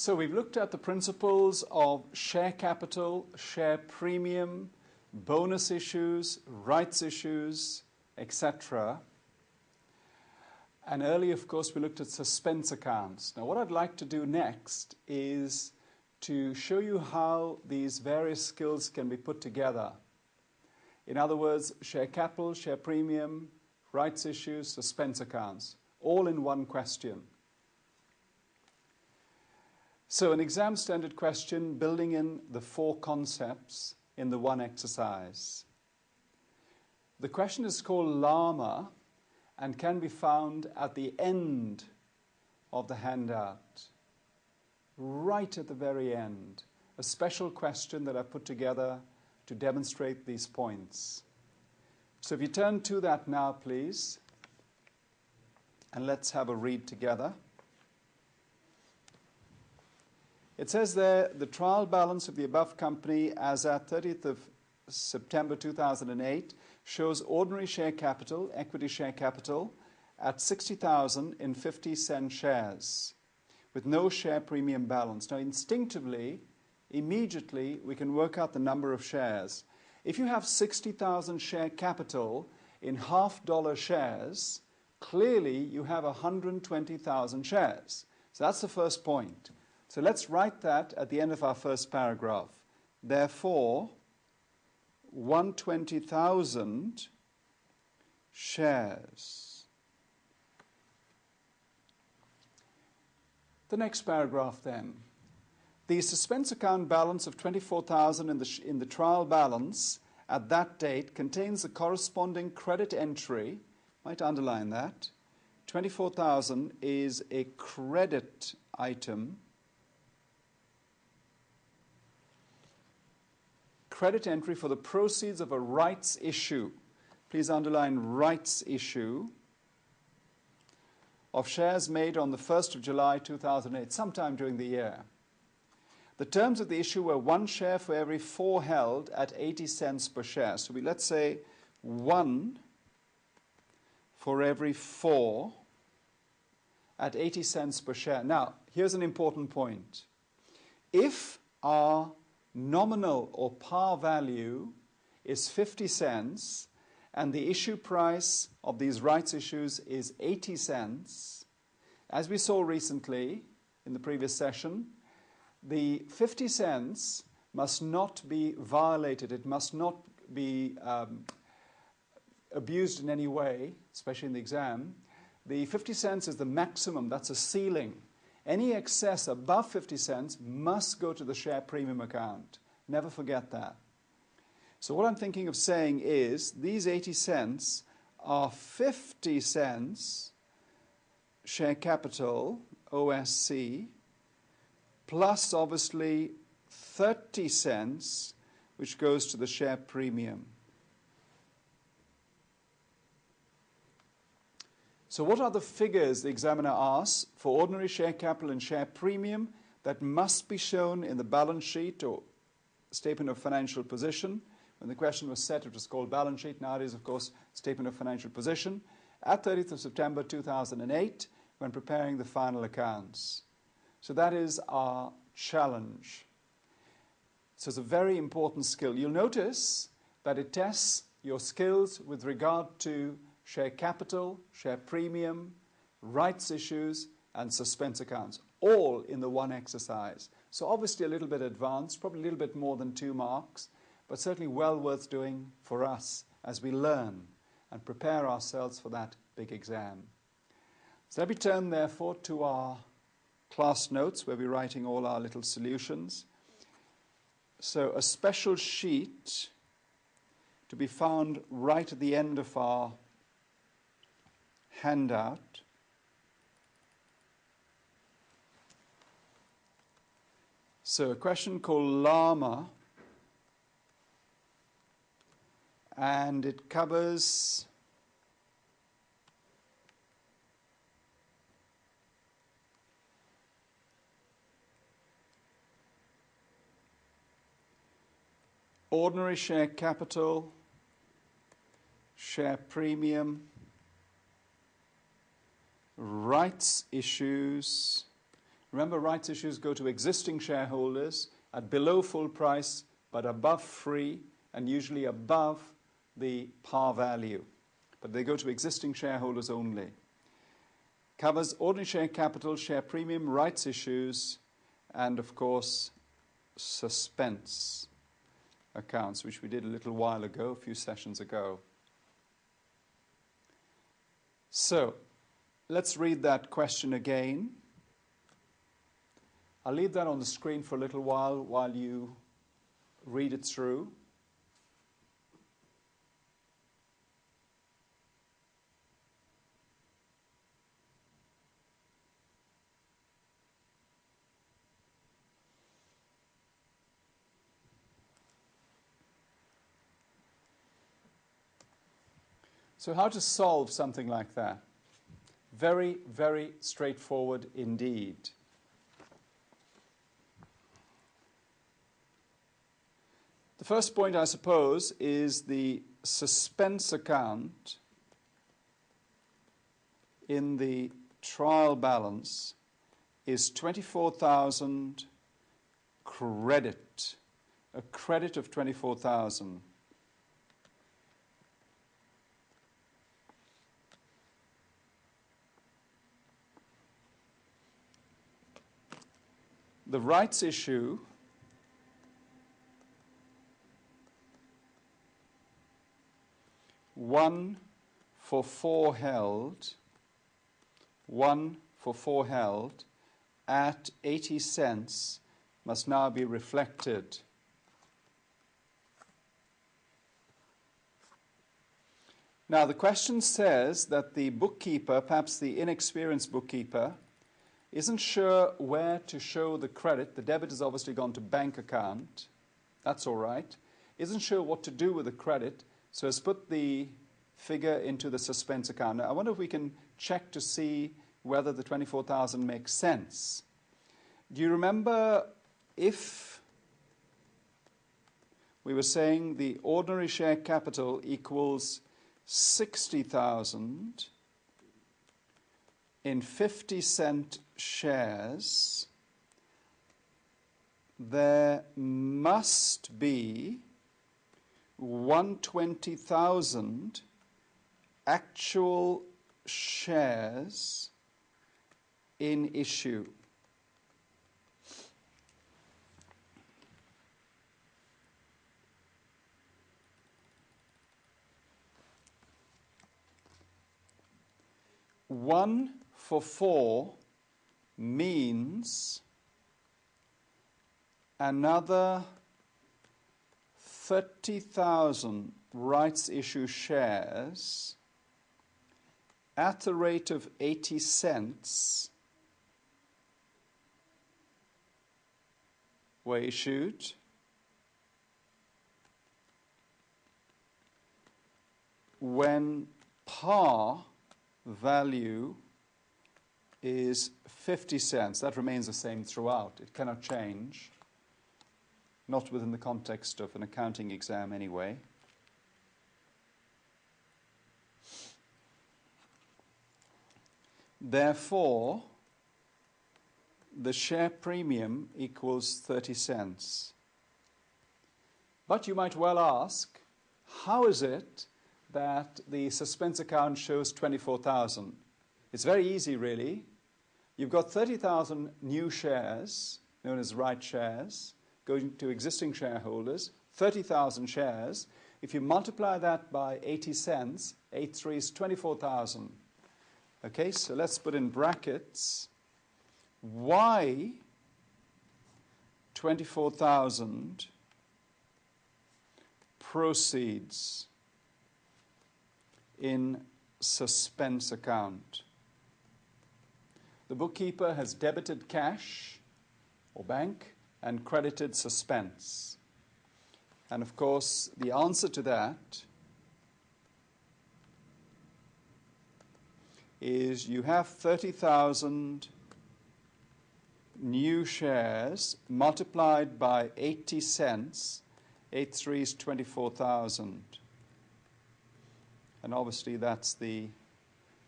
So we've looked at the principles of share capital, share premium, bonus issues, rights issues, etc. And earlier, of course, we looked at suspense accounts. Now, what I'd like to do next is to show you how these various skills can be put together. In other words, share capital, share premium, rights issues, suspense accounts, all in one question. So an exam standard question building in the four concepts in the one exercise. The question is called Llama and can be found at the end of the handout, right at the very end. A special question that I put together to demonstrate these points. So if you turn to that now, please, and let's have a read together. It says there, the trial balance of the above company as at 30th of September 2008 shows ordinary share capital, equity share capital, at 60,000 in 50-cent shares, with no share premium balance. Now, instinctively, immediately, we can work out the number of shares. If you have 60,000 share capital in half-dollar shares, clearly you have 120,000 shares. So that's the first point. So let's write that at the end of our first paragraph. Therefore, 120,000 shares. The next paragraph then. The suspense account balance of 24,000 in the trial balance at that date contains the corresponding credit entry. Might underline that. 24,000 is a credit item. Credit entry for the proceeds of a rights issue. Please underline rights issue of shares made on the 1st of July 2008, sometime during the year. The terms of the issue were 1 share for every 4 held at 80 cents per share. So let's say 1 for every 4 at 80 cents per share. Now, here's an important point. If our nominal or par value is 50 cents and the issue price of these rights issues is 80 cents, as we saw recently in the previous session, the 50 cents must not be violated. It must not be abused in any way, especially in the exam. The 50 cents is the maximum. That's a ceiling. Any excess above 50 cents must go to the share premium account. Never forget that. So what I'm thinking of saying is these 80 cents are 50 cents share capital, OSC, plus obviously 30 cents, which goes to the share premium. So what are the figures the examiner asks for ordinary share capital and share premium that must be shown in the balance sheet or statement of financial position? When the question was set, it was called balance sheet. Nowadays, of course, statement of financial position. At 30th of September 2008, when preparing the final accounts. So that is our challenge. So it's a very important skill. You'll notice that it tests your skills with regard to share capital, share premium, rights issues, and suspense accounts, all in the one exercise. So obviously a little bit advanced, probably a little bit more than 2 marks, but certainly well worth doing for us as we learn and prepare ourselves for that big exam. So let me turn, therefore, to our class notes where we're writing all our little solutions. So a special sheet to be found right at the end of our handout. So a question called Llama, and it covers ordinary share capital, share premium, rights issues, Remember, rights issues go to existing shareholders at below full price, but above free, and usually above the par value. But they go to existing shareholders only. Covers ordinary share capital, share premium, rights issues, and of course, suspense accounts, which we did a little while ago, a few sessions ago. So, let's read that question again. I'll leave that on the screen for a little while you read it through. So how to solve something like that? Very, very straightforward indeed. The first point, I suppose, is the suspense account in the trial balance is 24,000 credit, a credit of 24,000. The rights issue one for four held at 80 cents must now be reflected. Now the question says that the bookkeeper, perhaps the inexperienced bookkeeper, isn't sure where to show the credit. The debit has obviously gone to bank account. That's all right. Isn't sure what to do with the credit, so has put the figure into the suspense account. Now, I wonder if we can check to see whether the 24,000 makes sense. Do you remember if we were saying the ordinary share capital equals 60,000 in 50-cent shares, there must be 120,000 actual shares in issue. One for four means another 30,000 rights issue shares at the rate of 80 cents were issued when par value is 50 cents. That remains the same throughout. It cannot change, not within the context of an accounting exam anyway. Therefore, the share premium equals 30 cents. But you might well ask, how is it that the suspense account shows 24,000? It's very easy, really. You've got 30,000 new shares, known as right shares, going to existing shareholders, 30,000 shares. If you multiply that by 80 cents, 8 threes, 24,000. Okay, so let's put in brackets. Why 24,000 proceeds in suspense account? The bookkeeper has debited cash or bank and credited suspense. And of course, the answer to that is you have 30,000 new shares multiplied by 80 cents, 8 threes, 24,000. And obviously that's the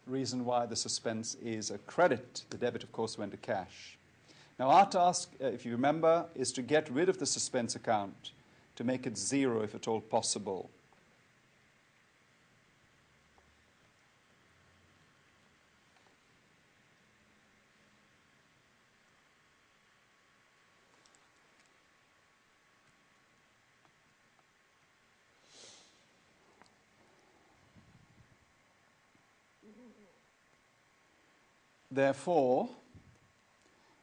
reason why the suspense is a credit. The debit, of course, went to cash. Now our task, if you remember, is to get rid of the suspense account, to make it zero if at all possible. Therefore,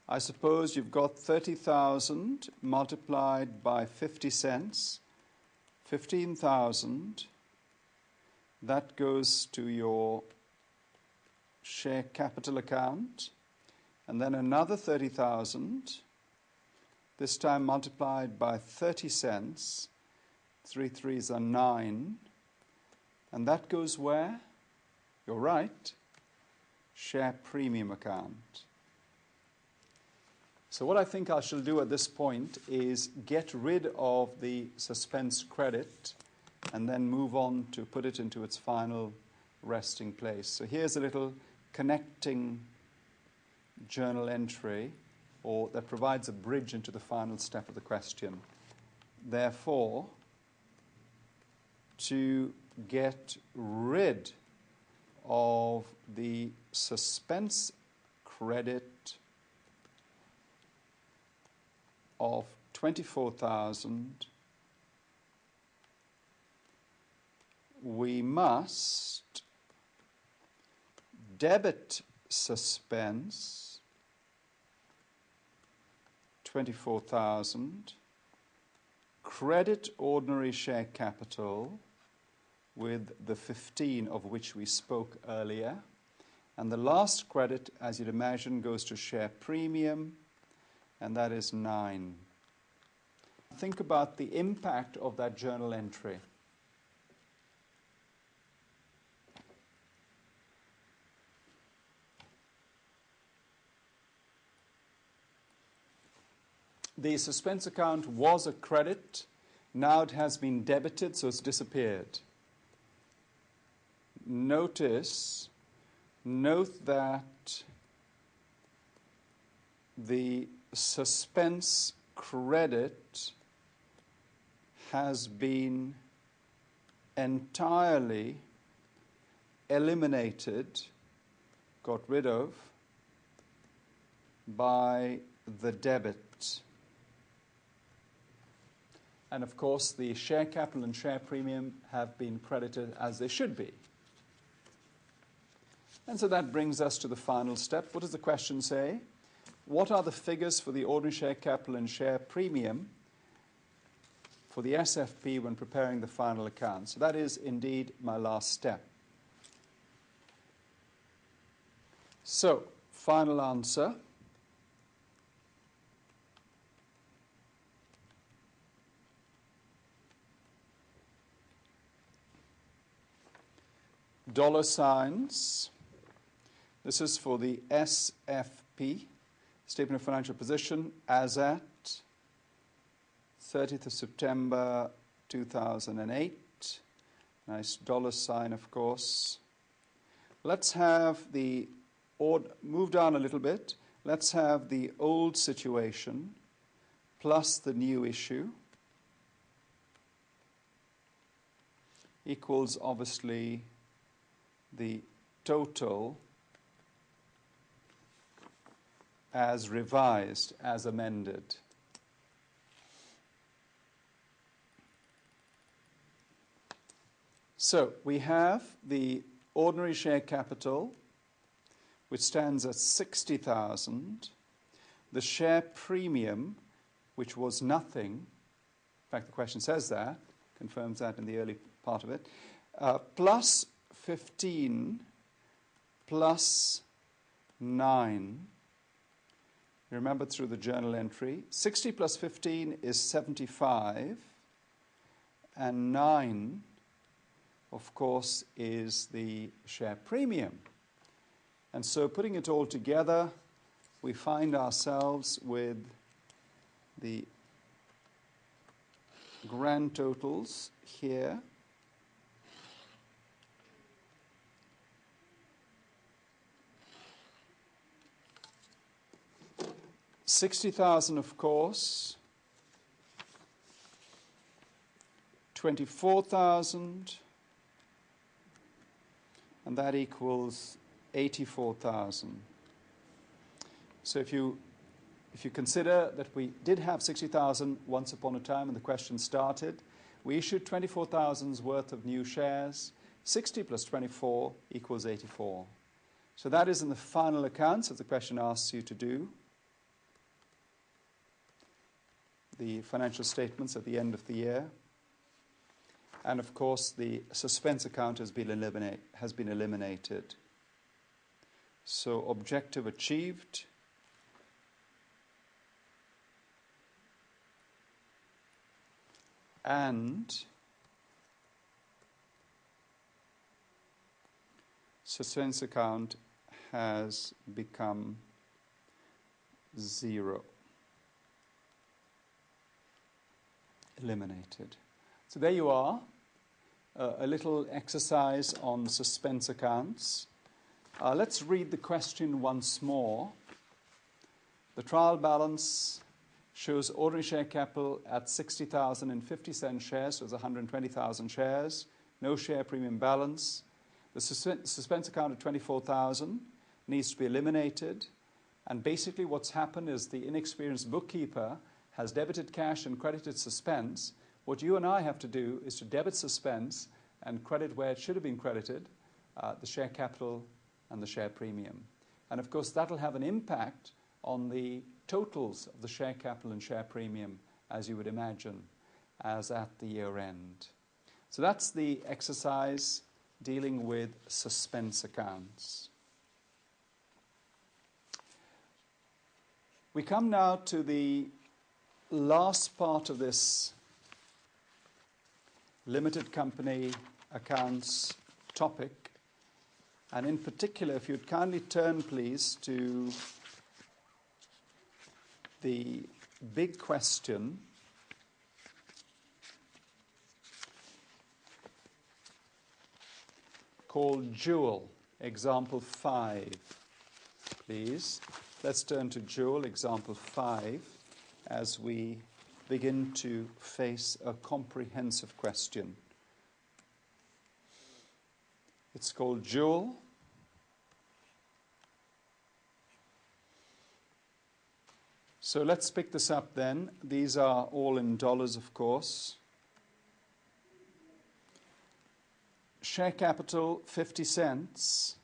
I suppose you've got 30,000 multiplied by 50 cents, 15,000. That goes to your share capital account. And then another 30,000, this time multiplied by 30 cents. 3 threes are 9. And that goes where? You're right. Share premium account. So what I think I shall do at this point is get rid of the suspense credit and then move on to put it into its final resting place. So here's a little connecting journal entry that provides a bridge into the final step of the question. Therefore, to get rid of the suspense credit of 24,000, we must debit suspense 24,000, credit ordinary share capital with the 15 of which we spoke earlier. And the last credit, as you'd imagine, goes to share premium, and that is 9. Think about the impact of that journal entry. The suspense account was a credit. Now it has been debited, so it's disappeared. Note that the suspense credit has been entirely eliminated, got rid of, by the debit. And of course, the share capital and share premium have been credited as they should be. And so that brings us to the final step. What does the question say? What are the figures for the ordinary share capital and share premium for the SFP when preparing the final account? So that is indeed my last step. So, final answer. Dollar signs. This is for the SFP, Statement of Financial Position, as at 30th of September 2008. Nice dollar sign, of course. Let's have move down a little bit. Let's have the old situation plus the new issue equals, obviously, the total as revised, as amended. So we have the ordinary share capital, which stands at 60,000, the share premium, which was nothing. In fact, the question says that, confirms that in the early part of it, plus 15 plus 9. Remember through the journal entry, 60 plus 15 is 75, and 9, of course, is the share premium. And so putting it all together, we find ourselves with the grand totals here. 60,000, of course, 24,000, and that equals 84,000. So if you consider that we did have 60,000 once upon a time when the question started, we issued 24,000's worth of new shares. 60 plus 24 equals 84. So that is in the final accounts, as the question asks you to do. The financial statements at the end of the year. And of course, the suspense account has been eliminated. So objective achieved. And suspense account has become 0. Eliminated. So there you are, a little exercise on suspense accounts. Let's read the question once more. The trial balance shows ordinary share capital at 60,050 shares, so it's 120,000 shares. No share premium balance. The suspense account at 24,000 needs to be eliminated. And basically what's happened is the inexperienced bookkeeper has debited cash and credited suspense. What you and I have to do is to debit suspense and credit where it should have been credited, the share capital and the share premium. And of course that'll have an impact on the totals of the share capital and share premium, as you would imagine, as at the year end. So that's the exercise dealing with suspense accounts. We come now to the last part of this limited company accounts topic, and in particular, if you'd kindly turn please to the big question called Jewel, example 5, please. Let's turn to Jewel, example 5, as we begin to face a comprehensive question. It's called Jewel. So let's pick this up then. These are all in dollars, of course. Share capital, 50 cents.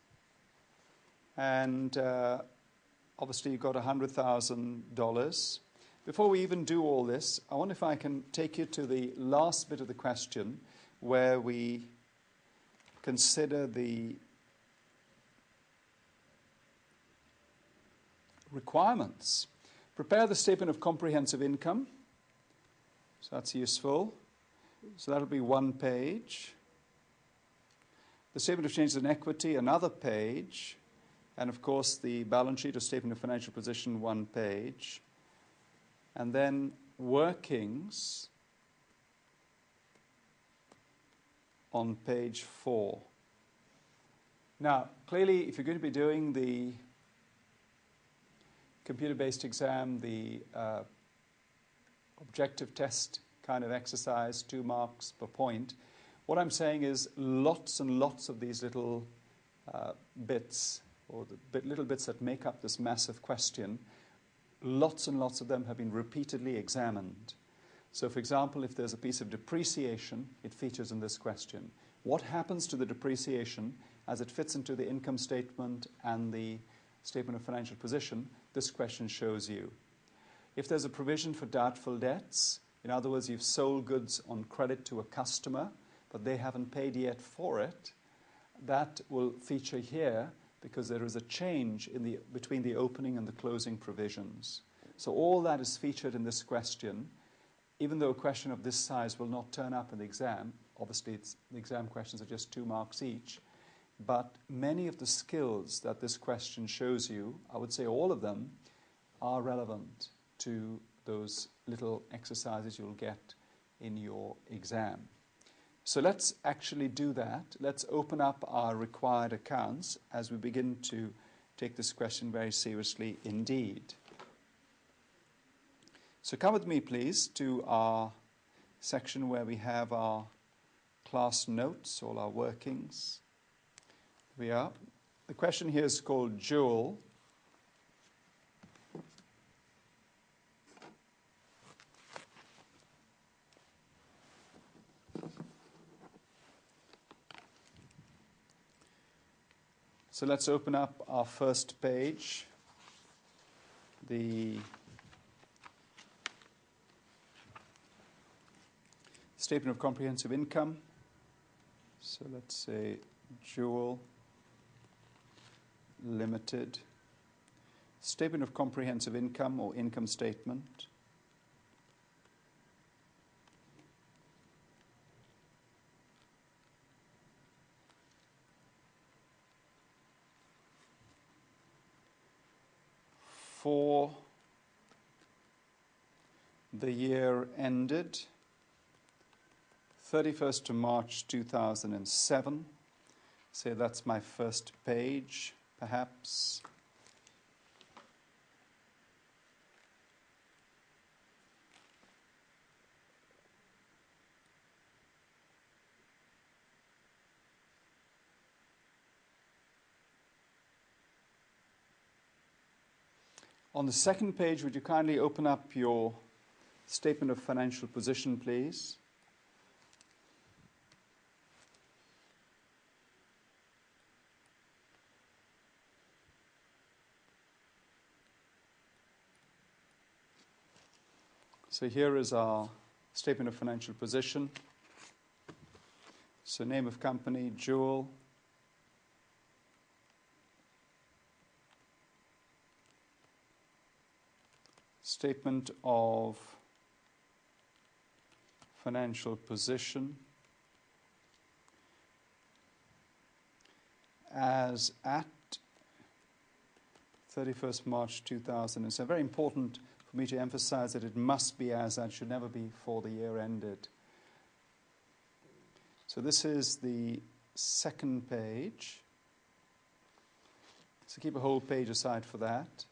And obviously you've got $100,000. Before we even do all this, I wonder if I can take you to the last bit of the question where we consider the requirements. Prepare the statement of comprehensive income. So that's useful. So that'll be one page. The statement of changes in equity, another page. And of course, the balance sheet or statement of financial position, one page. And then workings on page 4. Now, clearly, if you're going to be doing the computer-based exam, the objective test kind of exercise, 2 marks per point, what I'm saying is lots and lots of these little bits, or the little bits that make up this massive question, lots and lots of them have been repeatedly examined. So, for example, if there's a piece of depreciation, it features in this question. What happens to the depreciation as it fits into the income statement and the statement of financial position? This question shows you. If there's a provision for doubtful debts, in other words, you've sold goods on credit to a customer, but they haven't paid yet for it, that will feature here because there is a change in between the opening and the closing provisions. So all that is featured in this question, even though a question of this size will not turn up in the exam. Obviously, the exam questions are just 2 marks each. But many of the skills that this question shows you, I would say all of them, are relevant to those little exercises you'll get in your exam. So let's actually do that. Let's open up our required accounts as we begin to take this question very seriously indeed. So come with me, please, to our section where we have our class notes, all our workings. Here we are. The question here is called Joule. So let's open up our first page, the Statement of Comprehensive Income. So let's say Joule Limited. Statement of Comprehensive Income or income statement. For the year ended 31st of March 2007. Say that's my first page, perhaps. On the second page, would you kindly open up your statement of financial position, please? So here is our statement of financial position. So name of company, Joule. Statement of financial position as at 31st March 2007. Very important for me to emphasize that it must be as at, should never be for the year ended. So this is the second page. So keep a whole page aside for that.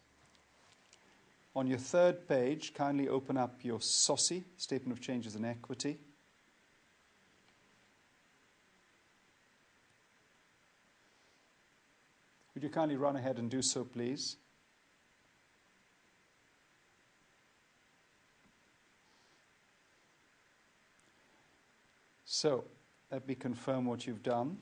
On your third page, kindly open up your SOSI, Statement of Changes in Equity. Would you kindly run ahead and do so, please? So, let me confirm what you've done.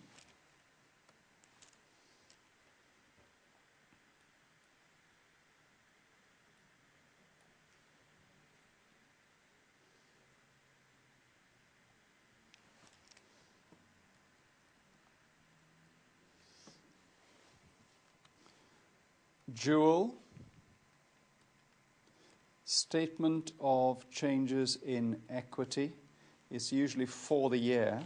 Joule, Statement of Changes in Equity. It's usually for the year.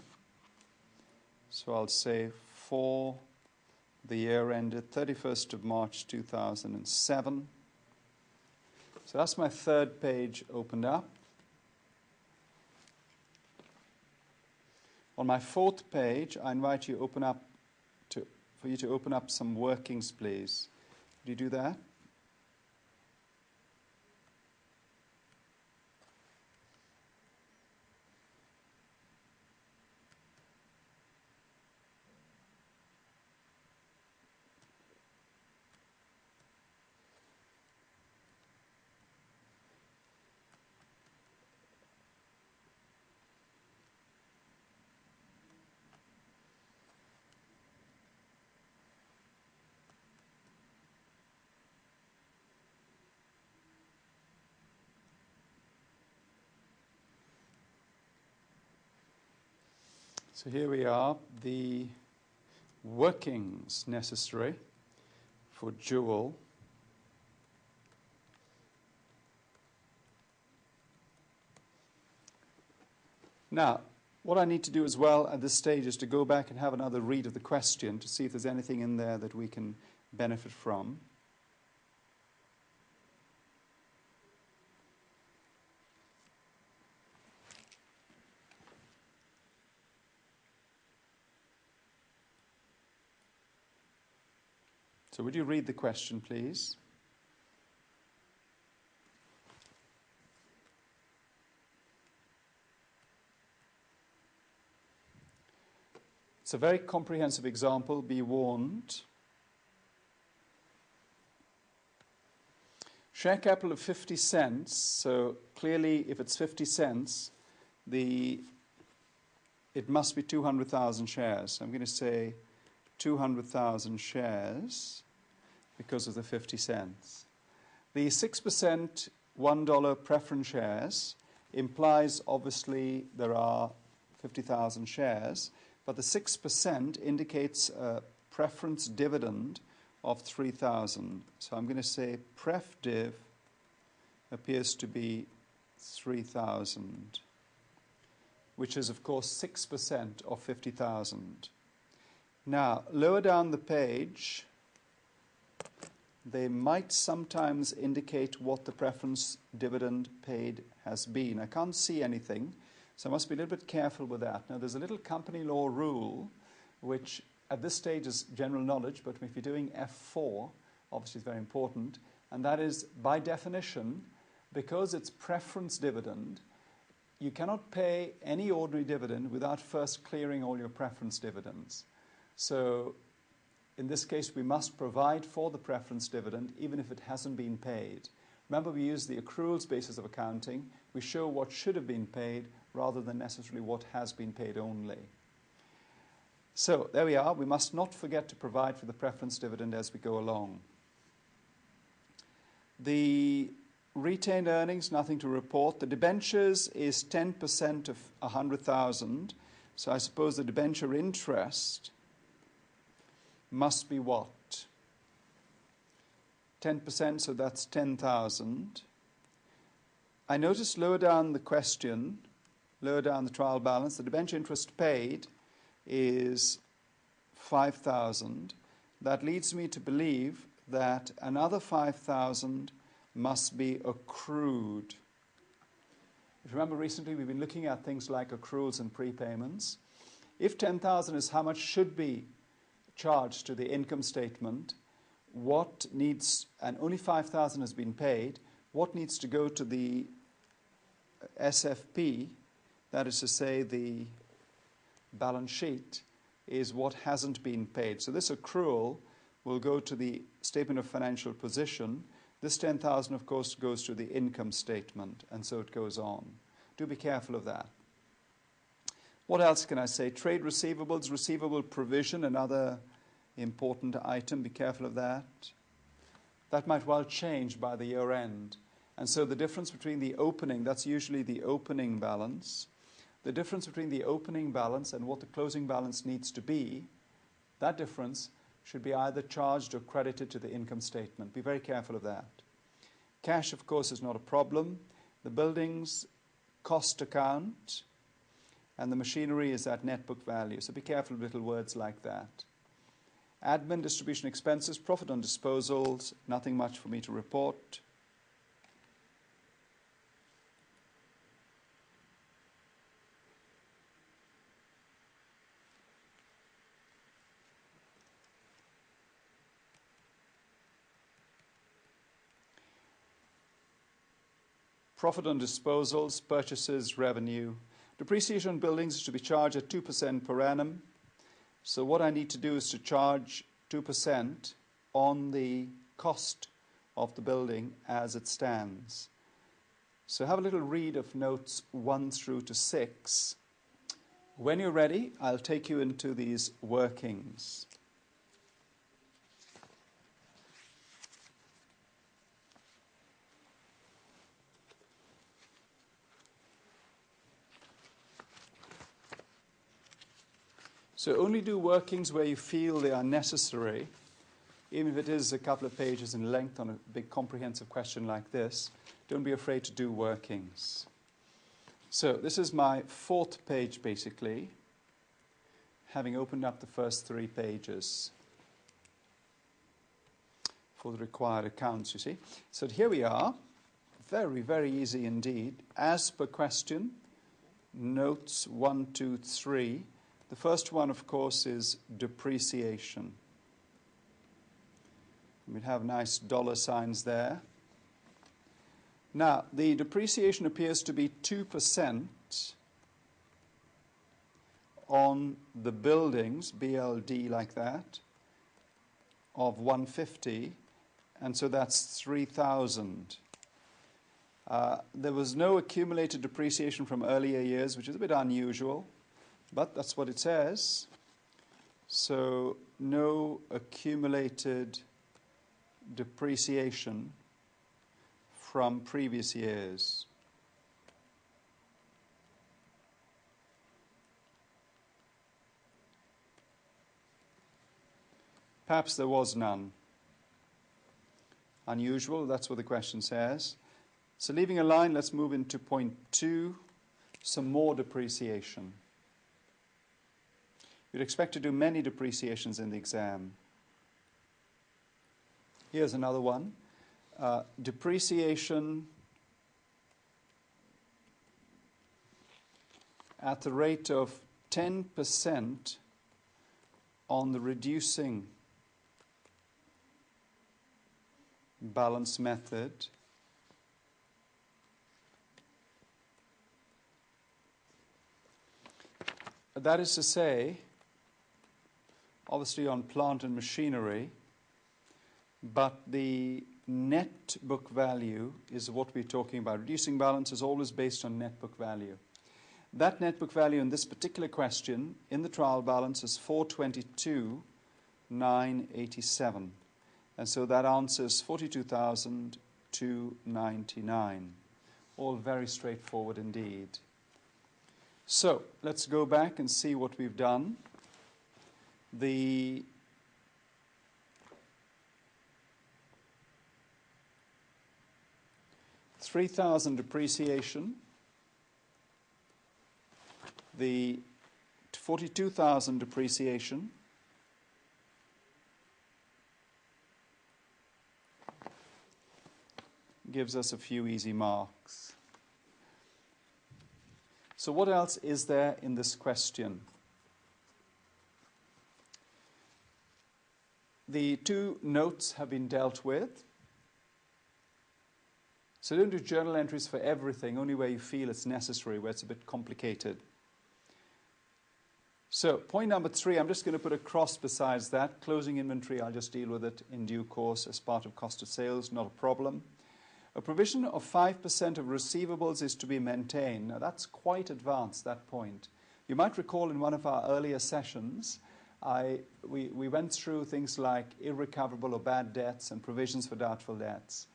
So I'll say for the year ended 31st of March 2007. So that's my third page opened up. On my fourth page, I invite you for you to open up some workings, please. Would you do that? So here we are, the workings necessary for Joule. Now, what I need to do as well at this stage is to go back and have another read of the question to see if there's anything in there that we can benefit from. So would you read the question, please? It's a very comprehensive example, be warned. Share capital of 50 cents, so clearly if it's 50 cents, it must be 200,000 shares. So I'm going to say 200,000 shares because of the 50 cents. The 6% $1 preference shares implies obviously there are 50,000 shares, but the 6% indicates a preference dividend of 3,000. So I'm going to say pref div appears to be 3,000, which is of course 6% of 50,000. Now, lower down the page, they might sometimes indicate what the preference dividend paid has been. I can't see anything, so I must be a little bit careful with that. Now, there's a little company law rule, which at this stage is general knowledge, but if you're doing F4, obviously it's very important, and that is, by definition, because it's preference dividend, you cannot pay any ordinary dividend without first clearing all your preference dividends. So in this case, we must provide for the preference dividend even if it hasn't been paid. Remember, we use the accruals basis of accounting. We show what should have been paid rather than necessarily what has been paid only. So there we are. We must not forget to provide for the preference dividend as we go along. The retained earnings, nothing to report. The debentures is 10% of 100,000. So I suppose the debenture interest must be what? 10%, so that's 10,000. I noticed lower down the question, lower down the trial balance, the debenture interest paid is 5,000. That leads me to believe that another 5,000 must be accrued. If you remember recently, we've been looking at things like accruals and prepayments. If 10,000 is how much should be charged to the income statement, what needs, and only 5,000 has been paid, what needs to go to the SFP, that is to say the balance sheet, is what hasn't been paid. So this accrual will go to the statement of financial position. This 10,000, of course, goes to the income statement, and so it goes on. Do be careful of that. What else can I say? Trade receivables, receivable provision, another important item. Be careful of that. That might well change by the year end. And so the difference between the opening, that's usually the opening balance, the difference between the opening balance and what the closing balance needs to be, that difference should be either charged or credited to the income statement. Be very careful of that. Cash, of course, is not a problem. The buildings cost account, and the machinery is at net book value. So be careful of little words like that. Admin, distribution expenses, profit on disposals, nothing much for me to report. Profit on disposals, purchases, revenue. Depreciation on buildings is to be charged at 2% per annum. So what I need to do is to charge 2% on the cost of the building as it stands. So have a little read of notes 1 through to 6. When you're ready, I'll take you into these workings. So only do workings where you feel they are necessary, even if it is a couple of pages in length on a big comprehensive question like this. Don't be afraid to do workings. So this is my 4th page, basically, having opened up the first 3 pages for the required accounts, you see. So here we are. Very, very easy indeed. As per question, notes 1, 2, 3. The first one, of course, is depreciation. We have nice dollar signs there. Now, the depreciation appears to be 2% on the buildings, BLD like that, of 150, and so that's 3,000. There was no accumulated depreciation from earlier years, which is a bit unusual, but that's what it says. So no accumulated depreciation from previous years. Perhaps there was none. Unusual, that's what the question says. So leaving a line, let's move into point 2, some more depreciation. You'd expect to do many depreciations in the exam. Here's another one. Depreciation at the rate of 10% on the reducing balance method. That is to say, obviously on plant and machinery, but the net book value is what we're talking about. Reducing balance is always based on net book value. That net book value in this particular question in the trial balance is 422,987. And so that answers 42,299. All very straightforward indeed. So let's go back and see what we've done. The $3,000 depreciation, the 42,000 depreciation, gives us a few easy marks. So what else is there in this question? The 2 notes have been dealt with. So don't do journal entries for everything, only where you feel it's necessary, where it's a bit complicated. So point number 3, I'm just going to put a cross besides that. Closing inventory, I'll just deal with it in due course as part of cost of sales, not a problem. A provision of 5% of receivables is to be maintained. Now that's quite advanced, that point. You might recall in one of our earlier sessions, we went through things like irrecoverable or bad debts and provisions for doubtful debts.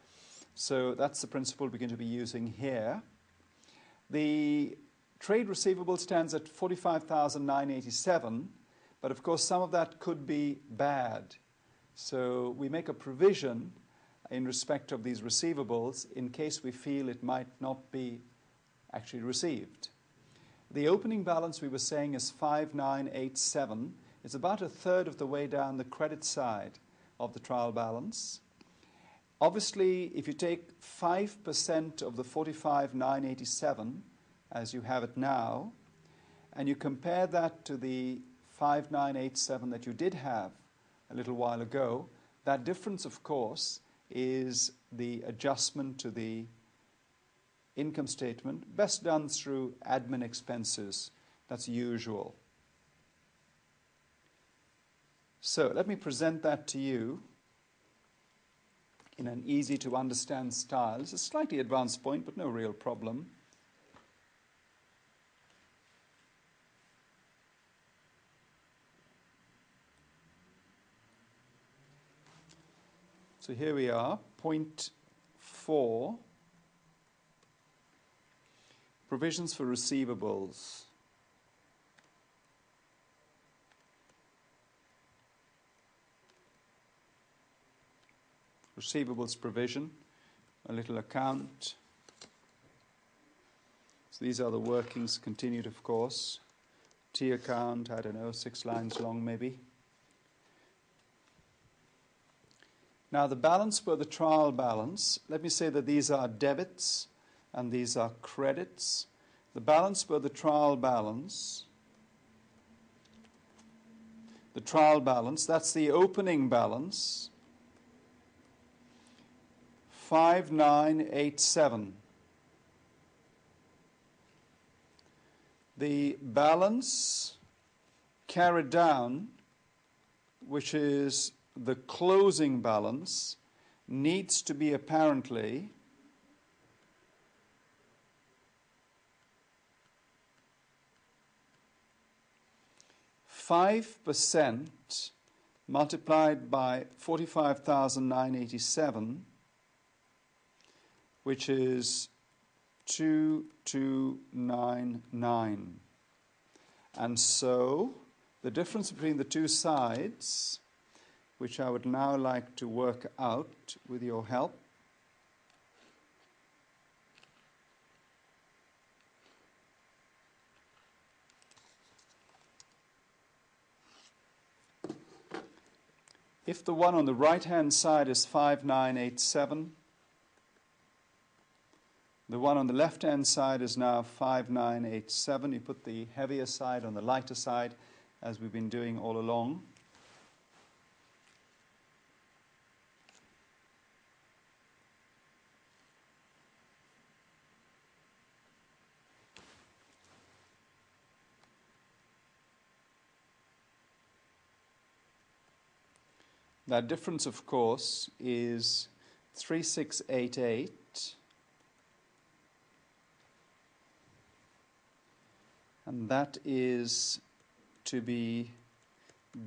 So that's the principle we're going to be using here. The trade receivable stands at 45,987, but of course some of that could be bad. So we make a provision in respect of these receivables in case we feel it might not be actually received. The opening balance we were saying is 5,987. It's about a third of the way down the credit side of the trial balance. Obviously, if you take 5% of the 45,987, as you have it now, and you compare that to the 5,987 that you did have a little while ago, that difference, of course, is the adjustment to the income statement, best done through admin expenses. That's usual. So let me present that to you in an easy to understand style. It's a slightly advanced point, but no real problem. So here we are, point 4, provisions for receivables. Receivables provision, a little account. So these are the workings continued, of course. T account, I don't know, 6 lines long maybe. Now the balance per the trial balance, let me say that these are debits and these are credits. The balance per the trial balance, that's the opening balance, 5,987. The balance carried down, which is the closing balance, needs to be apparently %5 multiplied by 45,987, which is 2299. And so the difference between the two sides, which I would now like to work out with your help, if the one on the right-hand side is 5987, the one on the left-hand side is now 5987. You put the heavier side on the lighter side, as we've been doing all along. That difference, of course, is 3688, and that is to be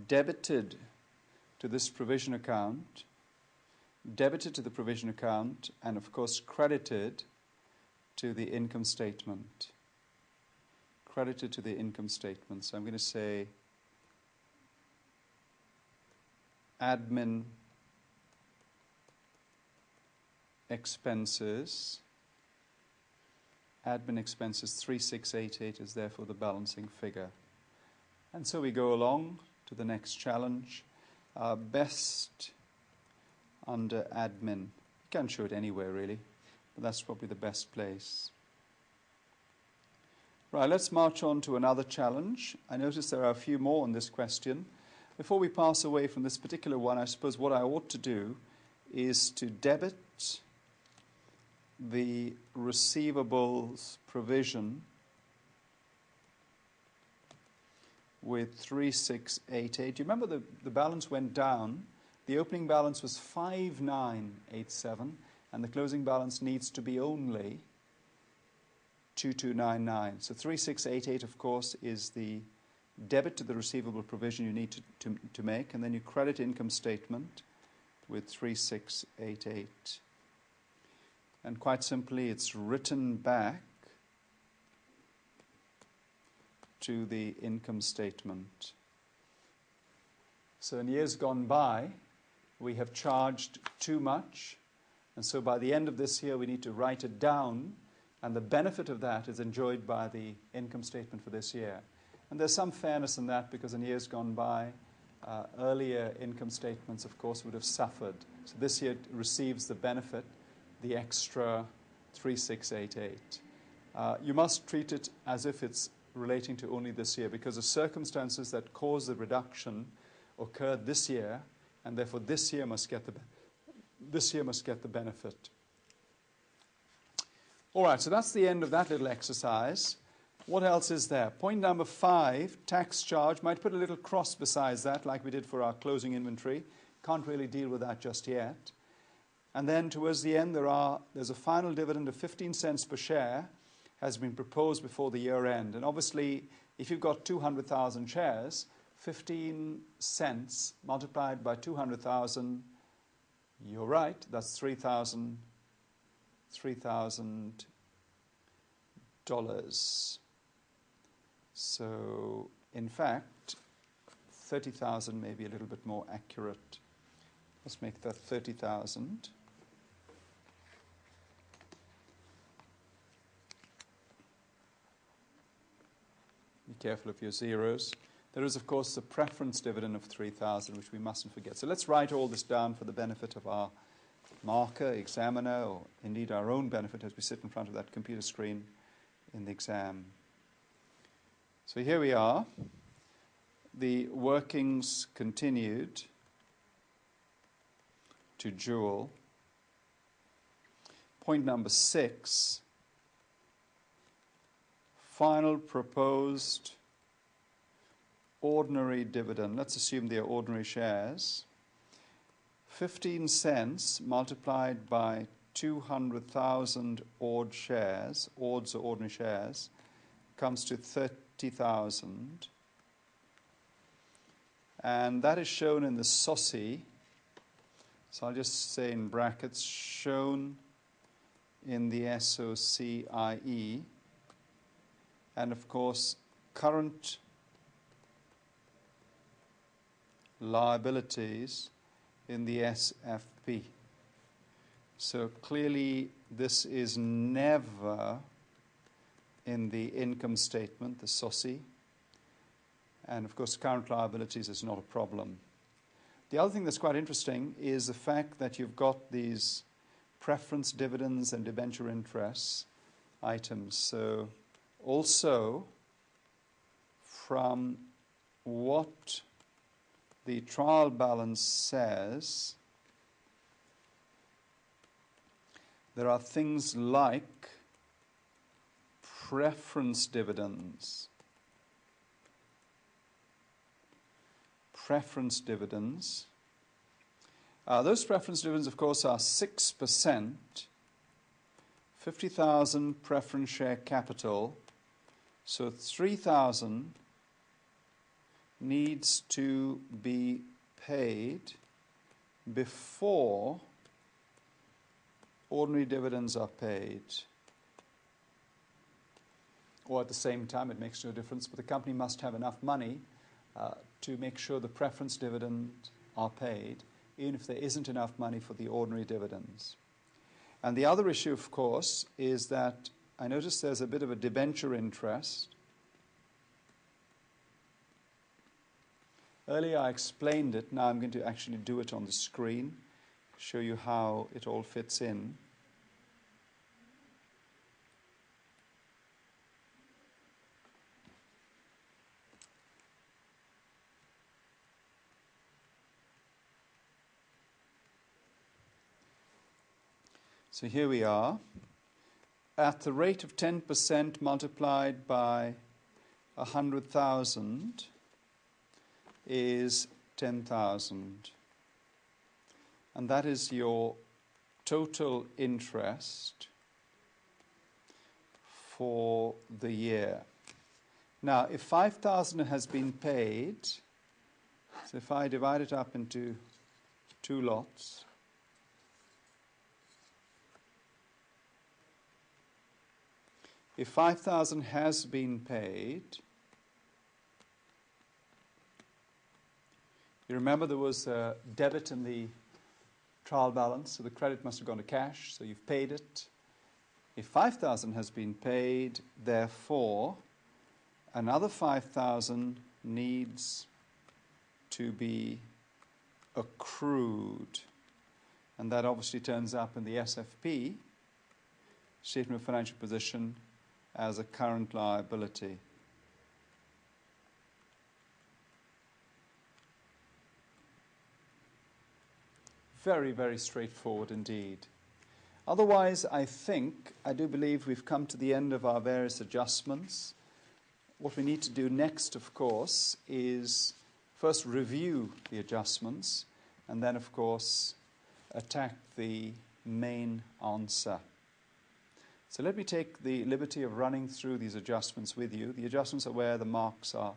debited to this provision account, debited to the provision account, and of course credited to the income statement. Credited to the income statement. So I'm going to say admin expenses. Admin expenses 3688 is therefore the balancing figure. And so we go along to the next challenge. Best under admin. You can show it anywhere really, but that's probably the best place. Right, let's march on to another challenge. I notice there are a few more on this question. Before we pass away from this particular one, I suppose what I ought to do is to debit the receivables provision with 3688. You remember the balance went down. The opening balance was 5987, and the closing balance needs to be only 2299. So 3688, of course, is the debit to the receivable provision you need to make, and then you credit income statement with 3688. And quite simply, it's written back to the income statement. So in years gone by, we have charged too much, and so by the end of this year, we need to write it down, and the benefit of that is enjoyed by the income statement for this year. And there's some fairness in that, because in years gone by, earlier income statements, of course, would have suffered. So this year it receives the benefit, the extra 3688. You must treat it as if it's relating to only this year, because the circumstances that cause the reduction occurred this year, and therefore this year must get the benefit. All right, so that's the end of that little exercise. What else is there? Point number 5, tax charge. Might put a little cross besides that, like we did for our closing inventory. Can't really deal with that just yet. And then towards the end, there's a final dividend of 15 cents per share has been proposed before the year end. And obviously, if you've got 200,000 shares, 15 cents multiplied by 200,000, you're right, that's $3,000. So, in fact, 30,000 may be a little bit more accurate. Let's make that 30,000. Be careful of your zeros. There is, of course, the preference dividend of 3,000, which we mustn't forget. So let's write all this down for the benefit of our marker, examiner, or indeed our own benefit as we sit in front of that computer screen in the exam. So here we are. The workings continued to Jewel. Point number 6. Final proposed ordinary dividend, let's assume they are ordinary shares, 15 cents multiplied by 200,000 odd shares, odds or ordinary shares, comes to 30,000. And that is shown in the SOCI. So I'll just say in brackets, shown in the SOCIE. And of course, current liabilities in the SFP. So clearly this is never in the income statement, the SOCI. And of course current liabilities is not a problem. The other thing that's quite interesting is the fact that you've got these preference dividends and debenture interests items. So also from what the trial balance says, there are things like preference dividends. Preference dividends. Those preference dividends, of course, are 6%, 50,000 preference share capital. So 3,000 needs to be paid before ordinary dividends are paid. Or at the same time, it makes no difference, but the company must have enough money to make sure the preference dividends are paid, even if there isn't enough money for the ordinary dividends. And the other issue, of course, is that I notice there's a bit of a debenture interest. Earlier I explained it, now I'm going to actually do it on the screen, show you how it all fits in. So here we are. At the rate of 10% multiplied by 100,000 is 10,000. And that is your total interest for the year. Now, if 5,000 has been paid, so if I divide it up into two lots, if 5,000 has been paid, you remember there was a debit in the trial balance, so the credit must have gone to cash, so you've paid it. If 5,000 has been paid, therefore, another 5,000 needs to be accrued. And that obviously turns up in the SFP, Statement of Financial Position, as a current liability. Very, very straightforward indeed. Otherwise, I do believe we've come to the end of our various adjustments. What we need to do next, of course, is first review the adjustments and then, of course, attack the main answer. So let me take the liberty of running through these adjustments with you. The adjustments are where the marks are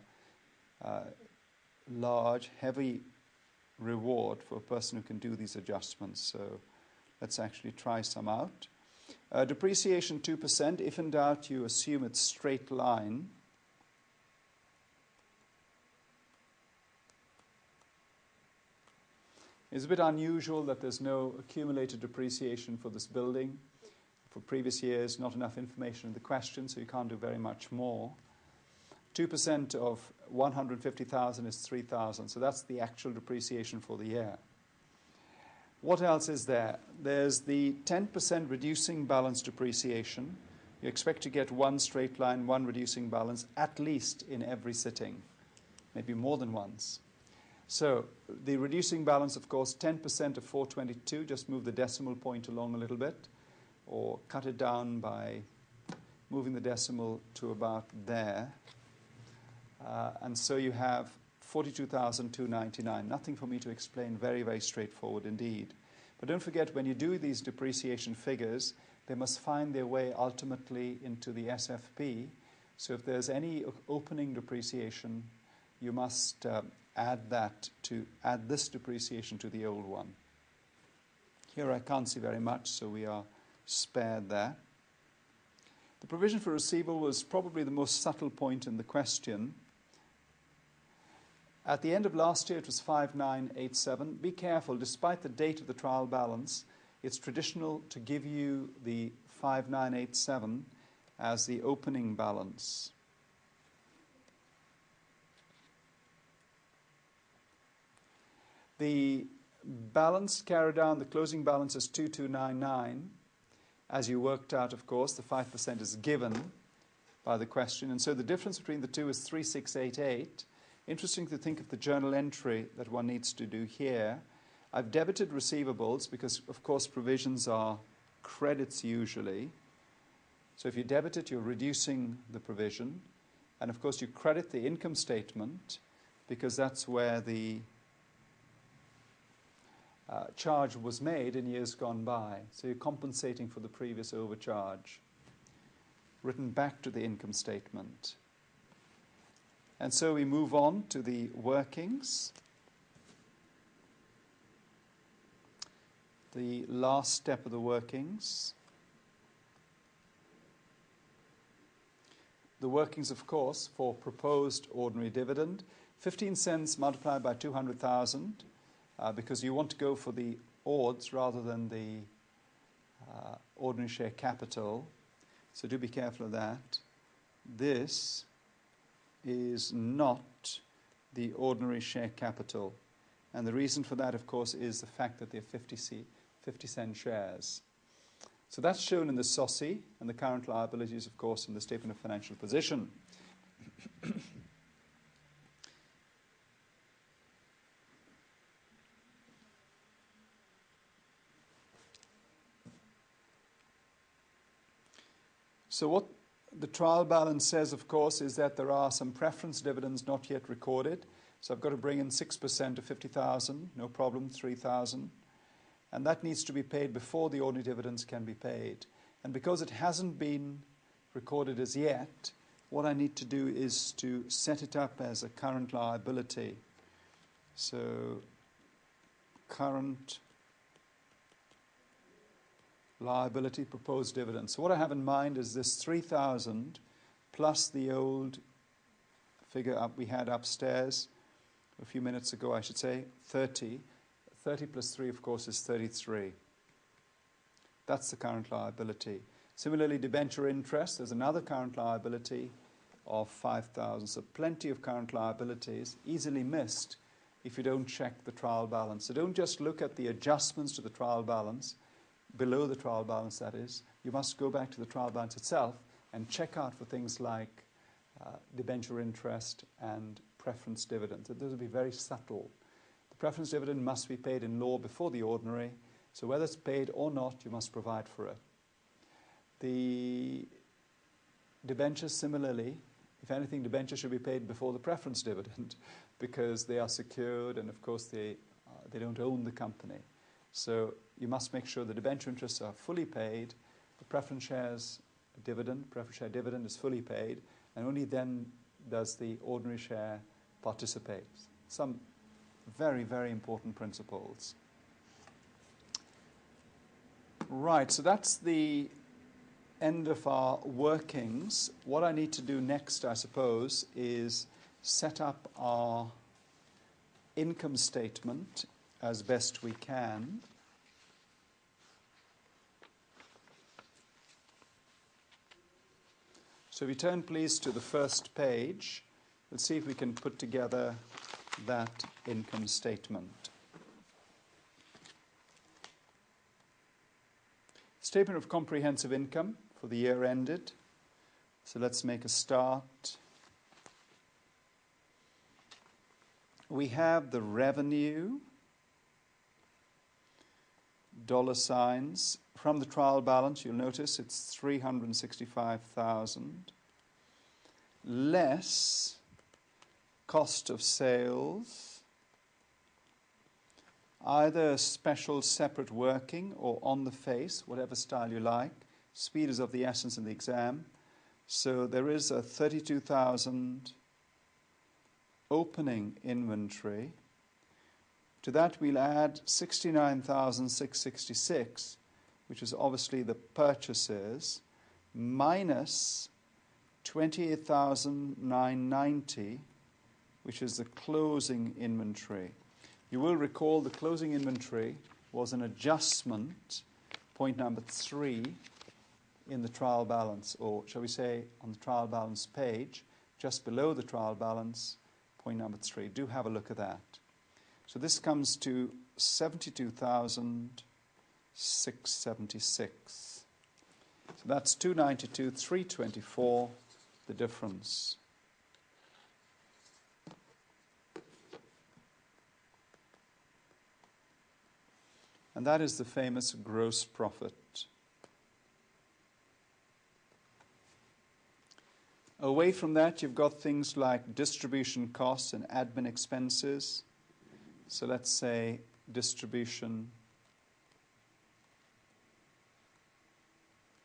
large, heavy reward for a person who can do these adjustments. So let's actually try some out. Depreciation 2%. If in doubt, you assume it's straight line. It's a bit unusual that there's no accumulated depreciation for this building. For previous years, not enough information in the question, so you can't do very much more. 2% of 150,000 is 3,000, so that's the actual depreciation for the year. What else is there? There's the 10% reducing balance depreciation. You expect to get one straight line, one reducing balance, at least in every sitting, maybe more than once. So the reducing balance, of course, 10% of 422, just move the decimal point along a little bit, or cut it down by moving the decimal to about there. And so you have 42,299. Nothing for me to explain, very, very straightforward indeed. But don't forget, when you do these depreciation figures, they must find their way ultimately into the SFP. So if there's any opening depreciation, you must add this depreciation to the old one. Here I can't see very much, so we are spared that. The provision for receivable was probably the most subtle point in the question. At the end of last year, it was 5987. Be careful, despite the date of the trial balance, it's traditional to give you the 5987 as the opening balance. The balance carried down, the closing balance is 2299. As you worked out, of course, the 5% is given by the question, and so the difference between the two is 3688. Interesting to think of the journal entry that one needs to do here. I've debited receivables because, of course, provisions are credits usually. So if you debit it, you're reducing the provision. And, of course, you credit the income statement because that's where the charge was made in years gone by. So you're compensating for the previous overcharge, written back to the income statement. And so we move on to the workings. The last step of the workings. The workings, of course, for proposed ordinary dividend. 15 cents multiplied by 200,000 because you want to go for the odds rather than the ordinary share capital. So do be careful of that. This is not the ordinary share capital. And the reason for that, of course, is the fact that they're 50-cent shares. So that's shown in the SOSI, and the current liabilities, of course, in the statement of financial position. So what the trial balance says, of course, is that there are some preference dividends not yet recorded. So I've got to bring in 6% of 50,000, no problem, 3,000. And that needs to be paid before the ordinary dividends can be paid. And because it hasn't been recorded as yet, what I need to do is to set it up as a current liability. So current liability, proposed dividend. So what I have in mind is this 3,000 plus the old figure we had upstairs a few minutes ago, I should say, 30. 30 plus 3, of course, is 33. That's the current liability. Similarly, debenture interest, there's another current liability of 5,000. So plenty of current liabilities, easily missed if you don't check the trial balance. So don't just look at the adjustments to the trial balance, below the trial balance, that is. You must go back to the trial balance itself and check out for things like debenture interest and preference dividends. Those will be very subtle. The preference dividend must be paid in law before the ordinary, so whether it's paid or not, you must provide for it. The debentures, similarly, if anything, debentures should be paid before the preference dividend because they are secured and, of course, they don't own the company. So you must make sure the debenture interests are fully paid, the preference share dividend is fully paid, and only then does the ordinary share participate. Some very, very important principles. Right, so that's the end of our workings. What I need to do next, I suppose, is set up our income statement as best we can. So if you turn, please, to the first page, let's see if we can put together that income statement. Statement of comprehensive income for the year ended. So let's make a start. We have the revenue, dollar signs. From the trial balance, you'll notice it's 365,000 less cost of sales, either special separate working or on the face, whatever style you like. Speed is of the essence in the exam. So there is a 32,000 opening inventory. To that we'll add 69,666, which is obviously the purchases, minus 28,990, which is the closing inventory. You will recall the closing inventory was an adjustment, point number 3, in the trial balance, or shall we say on the trial balance page, just below the trial balance, point number 3. Do have a look at that. So this comes to 72,676. So that's 292, 324, the difference. And that is the famous gross profit. Away from that, you've got things like distribution costs and admin expenses. So let's say distribution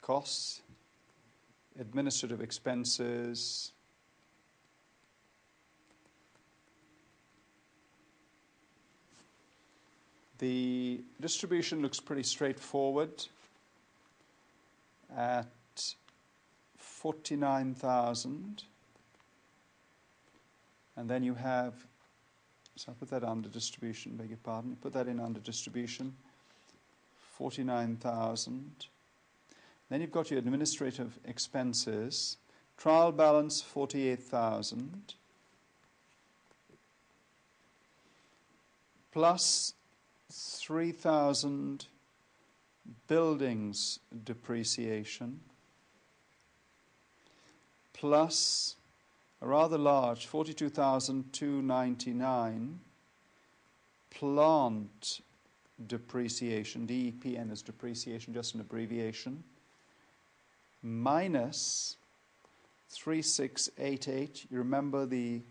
costs, administrative expenses, the distribution looks pretty straightforward at 49,000, and then you have, so I'll put that under distribution, beg your pardon, put that in under distribution, 49,000. Then you've got your administrative expenses, trial balance 48,000, plus 3,000 buildings depreciation, plus a rather large 42,299 plant depreciation, DEPN is depreciation, just an abbreviation, minus 3688. You remember the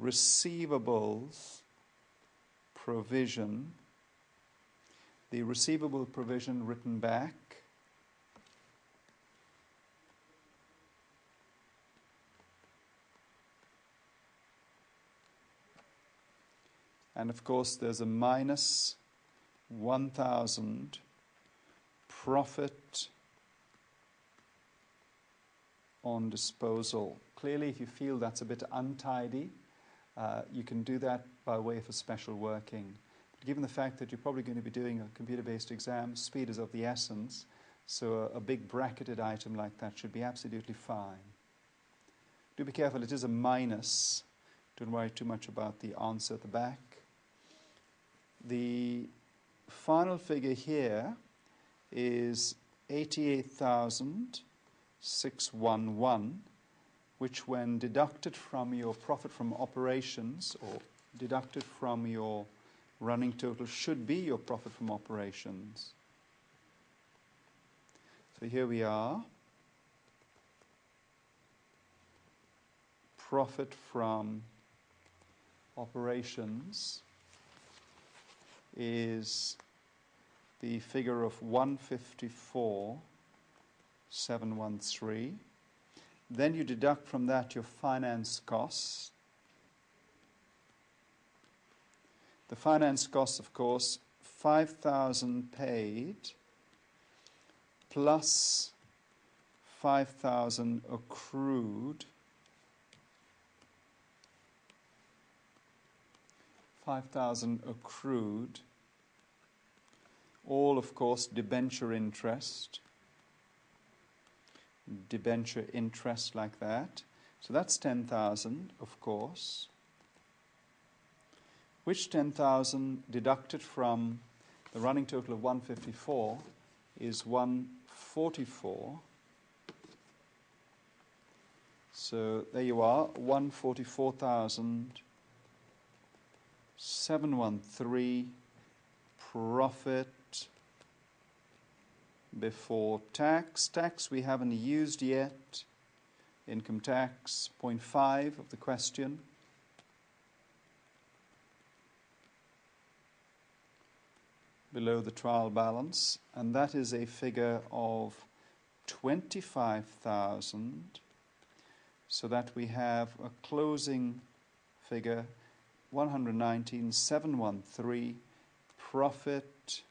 receivables provision, the receivable provision written back, and of course there's a minus 1,000 profit on disposal. Clearly, if you feel that's a bit untidy, you can do that by way of a special working. But given the fact that you're probably going to be doing a computer-based exam, speed is of the essence, so a big bracketed item like that should be absolutely fine. Do be careful, it is a minus. Don't worry too much about the answer at the back. The final figure here is 88,611, which when deducted from your profit from operations or deducted from your running total should be your profit from operations. So here we are. Profit from operations is the figure of 154,713. Then you deduct from that your finance costs. The finance costs, of course, 5,000 paid plus 5,000 accrued. 5,000 accrued, all of course debenture interest like that. So that's 10,000, of course, which 10,000 deducted from the running total of 154 is 144. So there you are, 144,713 profit before tax. Tax we haven't used yet. Income tax, point 5 of the question. below the trial balance, and that is a figure of 25,000, so that we have a closing figure 119,713, profit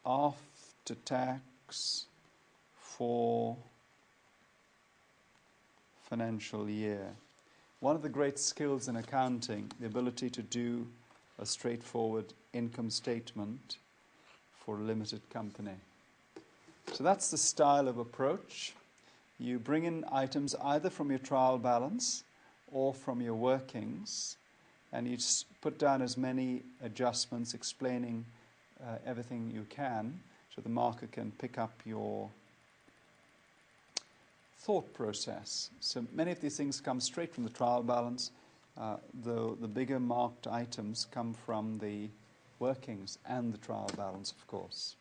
after tax for financial year. One of the great skills in accounting, the ability to do a straightforward income statement for a limited company. So that's the style of approach. You bring in items either from your trial balance or from your workings, and you put down as many adjustments explaining everything you can, so the marker can pick up your thought process. So many of these things come straight from the trial balance, though the bigger marked items come from the workings and the trial balance, of course.